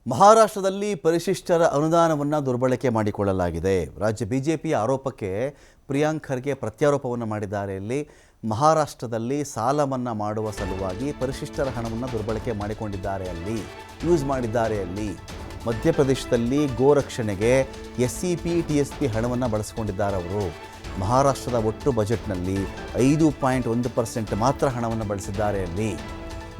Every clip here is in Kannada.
ಮಹಾರಾಷ್ಟ್ರದಲ್ಲಿ ಪರಿಶಿಷ್ಟರ ಅನುದಾನವನ್ನು ದುರ್ಬಳಕೆ ಮಾಡಿಕೊಳ್ಳಲಾಗಿದೆ. ರಾಜ್ಯ ಬಿಜೆಪಿಯ ಆರೋಪಕ್ಕೆ ಪ್ರಿಯಾಂಕ್ ಖರ್ಗೆ ಪ್ರತ್ಯಾರೋಪವನ್ನು ಮಾಡಿದ್ದಾರೆ. ಇಲ್ಲಿ ಮಹಾರಾಷ್ಟ್ರದಲ್ಲಿ ಸಾಲ ಮನ್ನಾ ಮಾಡುವ ಸಲುವಾಗಿ ಪರಿಶಿಷ್ಟರ ಹಣವನ್ನು ದುರ್ಬಳಕೆ ಮಾಡಿಕೊಂಡಿದ್ದಾರೆ, ಯೂಸ್ ಮಾಡಿದ್ದಾರೆ. ಮಧ್ಯಪ್ರದೇಶದಲ್ಲಿ ಗೋರಕ್ಷಣೆಗೆ SCP TSP ಹಣವನ್ನು ಬಳಸಿಕೊಂಡಿದ್ದಾರೆ. ಅವರು ಮಹಾರಾಷ್ಟ್ರದ ಒಟ್ಟು ಬಜೆಟ್ನಲ್ಲಿ 5.1% ಮಾತ್ರ ಹಣವನ್ನು ಬಳಸಿದ್ದಾರೆ.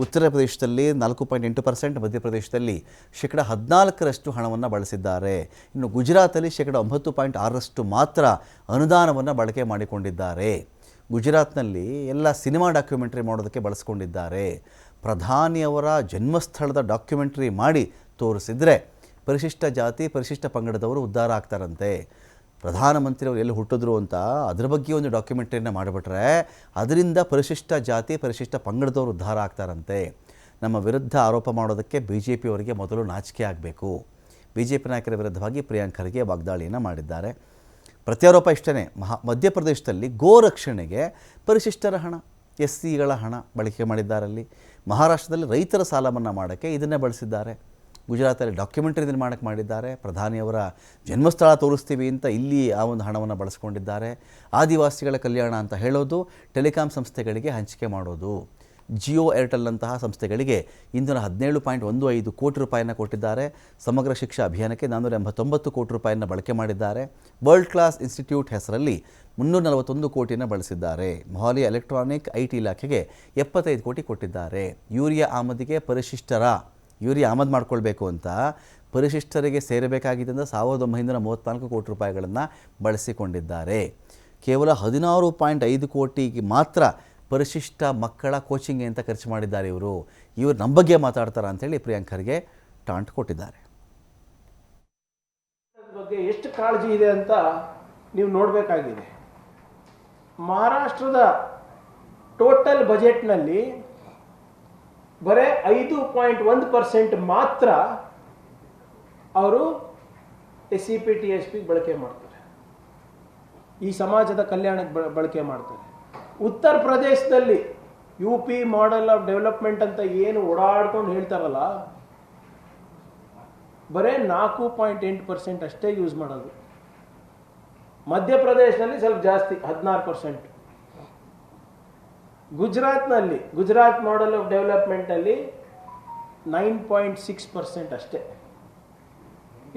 ಉತ್ತರ ಪ್ರದೇಶದಲ್ಲಿ 4.8%, ಮಧ್ಯಪ್ರದೇಶದಲ್ಲಿ 14% ಹಣವನ್ನು ಬಳಸಿದ್ದಾರೆ. ಇನ್ನು ಗುಜರಾತಲ್ಲಿ 9.6% ಮಾತ್ರ ಅನುದಾನವನ್ನು ಬಳಕೆ ಮಾಡಿಕೊಂಡಿದ್ದಾರೆ. ಗುಜರಾತ್ನಲ್ಲಿ ಎಲ್ಲ ಸಿನಿಮಾ ಡಾಕ್ಯುಮೆಂಟ್ರಿ ಮಾಡೋದಕ್ಕೆ ಬಳಸ್ಕೊಂಡಿದ್ದಾರೆ. ಪ್ರಧಾನಿಯವರ ಜನ್ಮಸ್ಥಳದ ಡಾಕ್ಯುಮೆಂಟ್ರಿ ಮಾಡಿ ತೋರಿಸಿದರೆ ಪರಿಶಿಷ್ಟ ಜಾತಿ ಪರಿಶಿಷ್ಟ ಪಂಗಡದವರು ಉದ್ಧಾರ ಆಗ್ತಾರಂತೆ. ಪ್ರಧಾನಮಂತ್ರಿಯವರು ಎಲ್ಲಿ ಹುಟ್ಟಿದ್ರು ಅಂತ ಅದರ ಬಗ್ಗೆ ಒಂದು ಡಾಕ್ಯುಮೆಂಟ್ರಿಯನ್ನು ಮಾಡಿಬಿಟ್ರೆ ಅದರಿಂದ ಪರಿಶಿಷ್ಟ ಜಾತಿ ಪರಿಶಿಷ್ಟ ಪಂಗಡದವರು ಉದ್ಧಾರ ಆಗ್ತಾರಂತೆ. ನಮ್ಮ ವಿರುದ್ಧ ಆರೋಪ ಮಾಡೋದಕ್ಕೆ BJPಯವರಿಗೆ ಮೊದಲು ನಾಚಿಕೆ ಆಗಬೇಕು. BJP ನಾಯಕರ ವಿರುದ್ಧವಾಗಿ ಪ್ರಿಯಾಂಕ್ ಖರ್ಗೆ ವಾಗ್ದಾಳಿಯನ್ನು ಮಾಡಿದ್ದಾರೆ. ಪ್ರತ್ಯಾರೋಪ ಇಷ್ಟೇ. ಮಧ್ಯಪ್ರದೇಶದಲ್ಲಿ ಗೋರಕ್ಷಣೆಗೆ ಪರಿಶಿಷ್ಟರ ಹಣ SCಗಳ ಹಣ ಬಳಕೆ ಮಾಡಿದ್ದಾರಲ್ಲಿ. ಮಹಾರಾಷ್ಟ್ರದಲ್ಲಿ ರೈತರ ಸಾಲ ಮನ್ನಾ ಮಾಡೋಕ್ಕೆ ಇದನ್ನೇ ಬಳಸಿದ್ದಾರೆ. ಗುಜರಾತಲ್ಲಿ ಡಾಕ್ಯುಮೆಂಟ್ರಿ ನಿರ್ಮಾಣಕ್ಕೆ ಮಾಡಿದ್ದಾರೆ. ಪ್ರಧಾನಿಯವರ ಜನ್ಮಸ್ಥಳ ತೋರಿಸ್ತೀವಿ ಅಂತ ಇಲ್ಲಿ ಆ ಒಂದು ಹಣವನ್ನು ಬಳಸ್ಕೊಂಡಿದ್ದಾರೆ. ಆದಿವಾಸಿಗಳ ಕಲ್ಯಾಣ ಅಂತ ಹೇಳೋದು, ಟೆಲಿಕಾಂ ಸಂಸ್ಥೆಗಳಿಗೆ ಹಂಚಿಕೆ ಮಾಡೋದು. ಜಿಯೋ ಏರ್ಟೆಲ್ನಂತಹ ಸಂಸ್ಥೆಗಳಿಗೆ ಇಂದಿನ 17.15 ಕೋಟಿ ರೂಪಾಯಿನ ಕೊಟ್ಟಿದ್ದಾರೆ. ಸಮಗ್ರ ಶಿಕ್ಷಾ ಅಭಿಯಾನಕ್ಕೆ 489 ಕೋಟಿ ರೂಪಾಯಿನ ಬಳಕೆ ಮಾಡಿದ್ದಾರೆ. ವರ್ಲ್ಡ್ ಕ್ಲಾಸ್ ಇನ್ಸ್ಟಿಟ್ಯೂಟ್ ಹೆಸರಲ್ಲಿ 341 ಕೋಟಿಯನ್ನು ಬಳಸಿದ್ದಾರೆ. ಮೊಹಾಲಿ ಎಲೆಕ್ಟ್ರಾನಿಕ್ IT ಇಲಾಖೆಗೆ 75 ಕೋಟಿ ಕೊಟ್ಟಿದ್ದಾರೆ. ಯೂರಿಯಾ ಆಮದು ಮಾಡ್ಕೊಳ್ಬೇಕು ಅಂತ ಪರಿಶಿಷ್ಟರಿಗೆ ಸೇರಬೇಕಾಗಿದ್ದರಿಂದ 1934 ಕೋಟಿ ರೂಪಾಯಿಗಳನ್ನು ಬಳಸಿಕೊಂಡಿದ್ದಾರೆ. ಕೇವಲ 16.5 ಕೋಟಿಗೆ ಮಾತ್ರ ಪರಿಶಿಷ್ಟ ಮಕ್ಕಳ ಕೋಚಿಂಗ್ ಅಂತ ಖರ್ಚು ಮಾಡಿದ್ದಾರೆ. ಇವರು ನಮ್ಮ ಬಗ್ಗೆ ಮಾತಾಡ್ತಾರ ಅಂತೇಳಿ ಪ್ರಿಯಾಂಕ್ ಖರ್ಗೆ ಟಾಂಟ್ ಕೊಟ್ಟಿದ್ದಾರೆ. ಬಗ್ಗೆ ಎಷ್ಟು ಕಾಳಜಿ ಇದೆ ಅಂತ ನೀವು ನೋಡಬೇಕಾಗಿದೆ. ಮಹಾರಾಷ್ಟ್ರದ ಟೋಟಲ್ ಬಜೆಟ್ನಲ್ಲಿ ಬರೀ 5.1% ಮಾತ್ರ ಅವರು SCP TSP ಬಳಕೆ ಮಾಡ್ತಾರೆ. ಈ ಸಮಾಜದ ಕಲ್ಯಾಣಕ್ಕೆ ಬಳಕೆ ಮಾಡ್ತಾರೆ. ಉತ್ತರ ಪ್ರದೇಶದಲ್ಲಿ UP ಮಾಡೆಲ್ ಆಫ್ ಡೆವಲಪ್ಮೆಂಟ್ ಅಂತ ಏನು ಓಡಾಡ್ಕೊಂಡು ಹೇಳ್ತಾರಲ್ಲ, ಬರೀ 4.8% ಅಷ್ಟೇ ಯೂಸ್ ಮಾಡೋದು. ಮಧ್ಯಪ್ರದೇಶದಲ್ಲಿ ಸ್ವಲ್ಪ ಜಾಸ್ತಿ 16%. ಗುಜರಾತ್ ಮಾಡೆಲ್ ಆಫ್ ಡೆವಲಪ್ಮೆಂಟಲ್ಲಿ 9.6% ಅಷ್ಟೇ.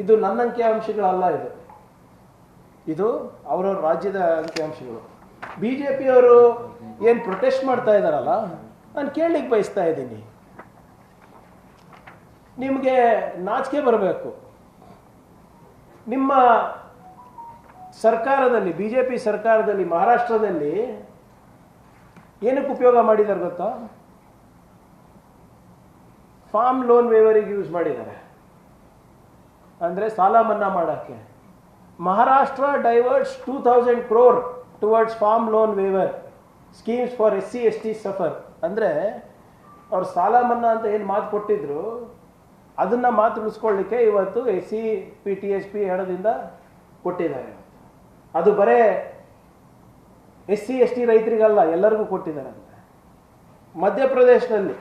ಇದು ನನ್ನ ಅಂಕಿಅಂಶಗಳಲ್ಲ, ಇದು ಅವರವ್ರ ರಾಜ್ಯದ ಅಂಕಿಅಂಶಗಳು. BJPಯವರು ಏನು ಪ್ರೊಟೆಸ್ಟ್ ಮಾಡ್ತಾ ಇದ್ದಾರಲ್ಲ, ನಾನು ಕೇಳಲಿಕ್ಕೆ ಬಯಸ್ತಾ ಇದ್ದೀನಿ, ನಿಮಗೆ ನಾಚಿಕೆ ಬರಬೇಕು. ನಿಮ್ಮ ಸರ್ಕಾರದಲ್ಲಿ BJP ಸರ್ಕಾರದಲ್ಲಿ ಮಹಾರಾಷ್ಟ್ರದಲ್ಲಿ ಏನಕ್ಕೆ ಉಪಯೋಗ ಮಾಡಿದ್ದಾರೆ ಗೊತ್ತಾ? ಫಾರ್ಮ್ ಲೋನ್ ವೇವರಿಗೆ ಯೂಸ್ ಮಾಡಿದ್ದಾರೆ, ಅಂದರೆ ಸಾಲ ಮನ್ನಾ ಮಾಡೋಕ್ಕೆ. Maharashtra diverts 2000 crore towards farm loan waiver schemes for SC ST suffer. ಅಂದರೆ ಅವ್ರು ಸಾಲ ಮನ್ನಾ ಅಂತ ಏನು ಮಾತು ಕೊಟ್ಟಿದ್ರು ಅದನ್ನು ಮಾತು ಉಳಿಸ್ಕೊಳ್ಳಿಕ್ಕೆ ಇವತ್ತು SCP TSP ಹಣದಿಂದ ಕೊಟ್ಟಿದ್ದಾರೆ. ಅದು ಬರೇ SC ST ರೈತರಿಗಲ್ಲ, ಎಲ್ಲರಿಗೂ ಕೊಟ್ಟಿದ್ದಾರೆ. ಮಧ್ಯಪ್ರದೇಶದಲ್ಲಿ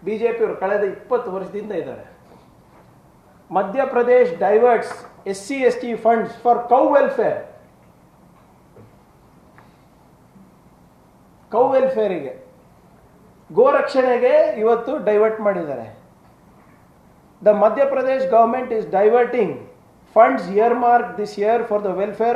BJPಯವರು ಕಳೆದ 20 ವರ್ಷದಿಂದ ಇದ್ದಾರೆ. Madhya Pradesh diverts SC ST funds for cow ವೆಲ್ಫೇರಿಗೆ, ಗೋರಕ್ಷಣೆಗೆ ಇವತ್ತು ಡೈವರ್ಟ್ ಮಾಡಿದ್ದಾರೆ. The Madhya Pradesh government is diverting funds earmarked this year for the welfare